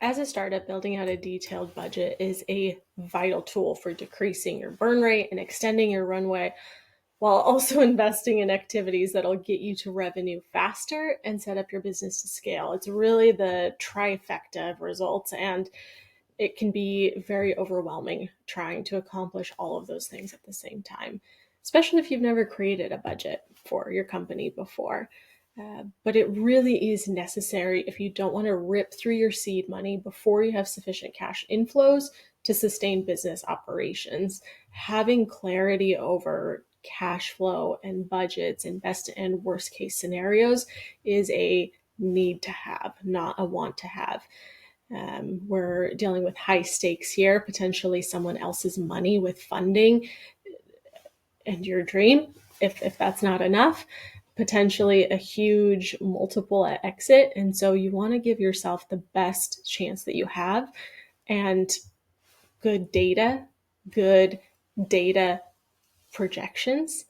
as a startup, building out a detailed budget is a vital tool for decreasing your burn rate and extending your runway while also investing in activities that'll get you to revenue faster and set up your business to scale. It's really the trifecta of results, and it can be very overwhelming trying to accomplish all of those things at the same time, especially if you've never created a budget for your company before. But it really is necessary if you don't want to rip through your seed money before you have sufficient cash inflows to sustain business operations. Having clarity over cash flow and budgets and best and worst case scenarios is a need to have, not a want to have. We're dealing with high stakes here, potentially someone else's money with funding and your dream, if that's not enough, potentially a huge multiple at exit. And so you want to give yourself the best chance that you have. And good data projections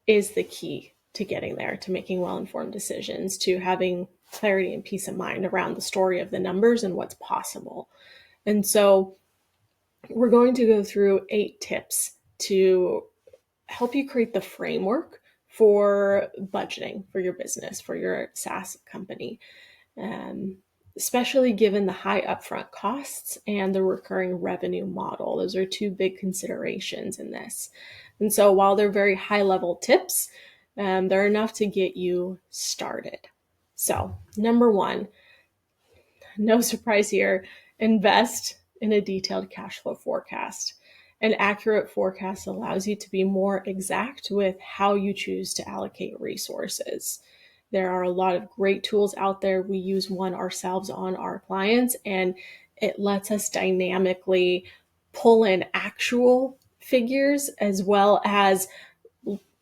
is the key to getting there, to making well-informed decisions, to having clarity and peace of mind around the story of the numbers and what's possible. And so we're going to go through 8 tips to help you create the framework for budgeting for your business, for your SaaS company, especially given the high upfront costs and the recurring revenue model. Those are 2 big considerations in this. And so while they're very high level tips, they're enough to get you started. So number 1, no surprise here, invest in a detailed cash flow forecast. An accurate forecast allows you to be more exact with how you choose to allocate resources. There are a lot of great tools out there. We use one ourselves on our clients, and it lets us dynamically pull in actual figures as well as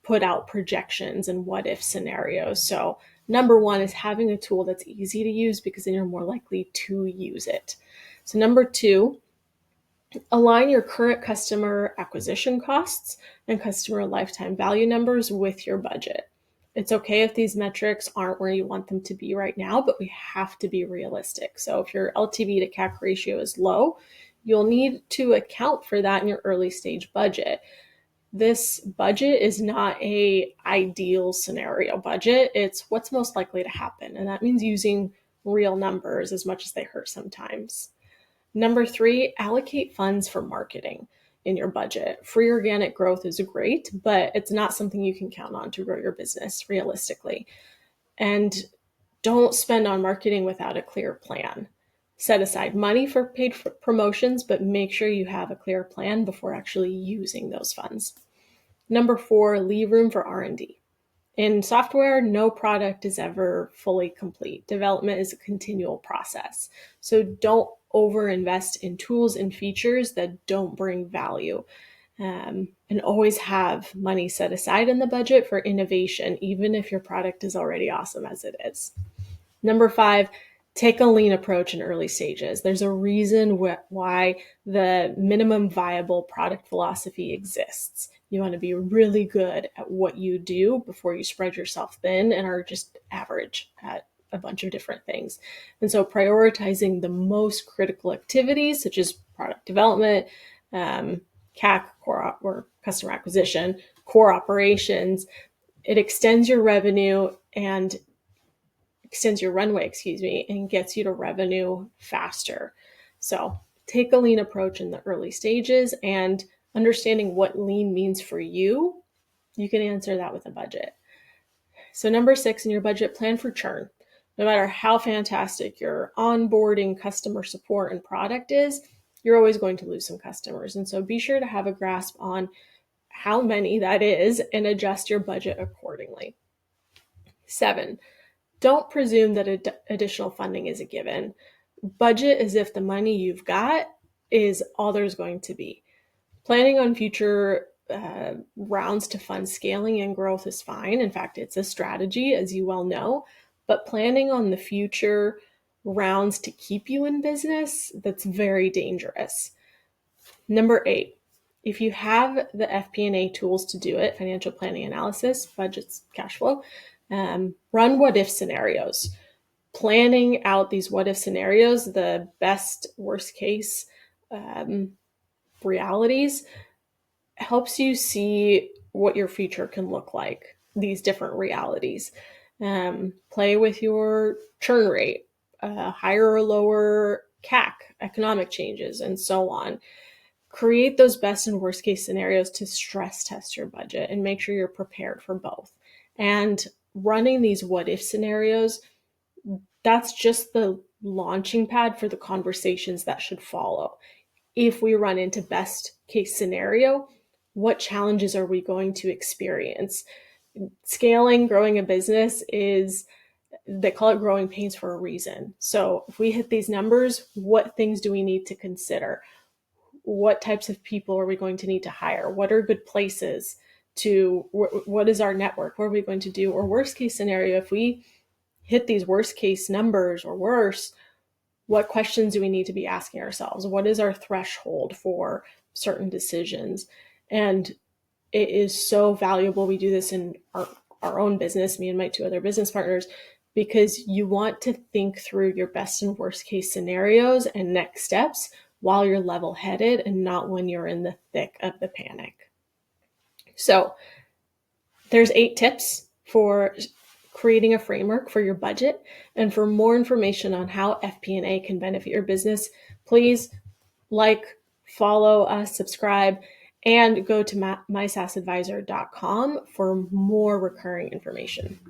put out projections and what if scenarios. So number 1 is having a tool that's easy to use, because then you're more likely to use it. So number 2, align your current customer acquisition costs and customer lifetime value numbers with your budget. It's okay if these metrics aren't where you want them to be right now, but we have to be realistic. So if your LTV to CAC ratio is low, you'll need to account for that in your early stage budget. This budget is not an ideal scenario budget. It's what's most likely to happen. And that means using real numbers as much as they hurt sometimes. Number 3, allocate funds for marketing in your budget. Free organic growth is great, but it's not something you can count on to grow your business realistically. And don't spend on marketing without a clear plan. Set aside money for paid promotions, but make sure you have a clear plan before actually using those funds. Number 4, leave room for R&D. In software, no product is ever fully complete. Development is a continual process. So don't overinvest in tools and features that don't bring value. And always have money set aside in the budget for innovation, even if your product is already awesome as it is. Number 5, take a lean approach in early stages. There's a reason why the minimum viable product philosophy exists. You want to be really good at what you do before you spread yourself thin and are just average at a bunch of different things. And so prioritizing the most critical activities, such as product development, CAC, core or customer acquisition, core operations, it extends your revenue and extends your runway, and gets you to revenue faster. So take a lean approach in the early stages, and understanding what lean means for you, you can answer that with a budget. So number 6, in your budget, plan for churn. No matter how fantastic your onboarding, customer support, and product is, you're always going to lose some customers. And so be sure to have a grasp on how many that is and adjust your budget accordingly. 7, don't presume that additional funding is a given. Budget as if the money you've got is all there's going to be. Planning on future rounds to fund scaling and growth is fine. In fact, it's a strategy, as you well know, but planning on the future rounds to keep you in business, that's very dangerous. Number 8, if you have the FP&A tools to do it, financial planning analysis, budgets, cash flow, run what if scenarios. planning out these what if scenarios, the best worst case realities, helps you see what your future can look like, these different realities. Play with your churn rate, higher or lower CAC, economic changes, and so on. Create those best and worst case scenarios to stress test your budget and make sure you're prepared for both. And running these what if scenarios, that's just the launching pad for the conversations that should follow. If we run into best case scenario, what challenges are we going to experience? Scaling, growing a business they call it growing pains for a reason. So if we hit these numbers, what things do we need to consider? What types of people are we going to need to hire? What are good places what is our network? What are we going to do? Or worst case scenario, if we hit these worst case numbers or worse, what questions do we need to be asking ourselves? What is our threshold for certain decisions? And it is so valuable. We do this in our own business, me and my two other business partners, because you want to think through your best and worst case scenarios and next steps while you're level headed and not when you're in the thick of the panic. So there's 8 tips for creating a framework for your budget. And for more information on how FP&A can benefit your business, please follow us, subscribe, and go to mysaasadvisor.com for more recurring information.